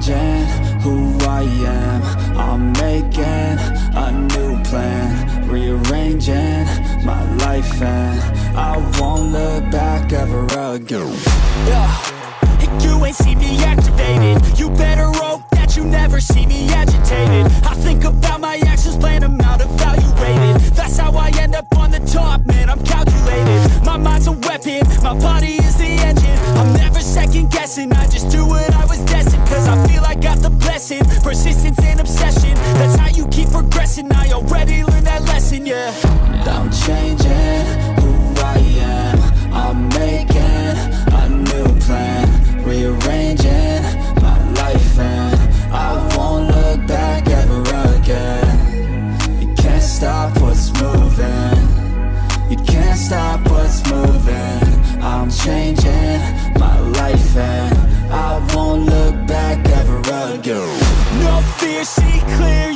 changing who I am. I'm making a new plan, rearranging my life, and I won't look back ever again. And you ain't see me activated. You better hope that you never see me agitated. I think about my actions, plan them out, evaluated. That's how I end up on the top, man, I'm calculated. My mind's a weapon, my body is the engine. I'm never second guessing, I just do what I was destined. Cause I feel I got the blessing, persistence and obsession. That's how you keep progressing, I already learned that lesson, yeah. I'm changing who I am. I'm making a new plan, rearranging my life, and I won't look back ever again. You can't stop what's moving, you can't stop what's moving. I'm changing my life, and I won't look back ever again. No fear, see clear,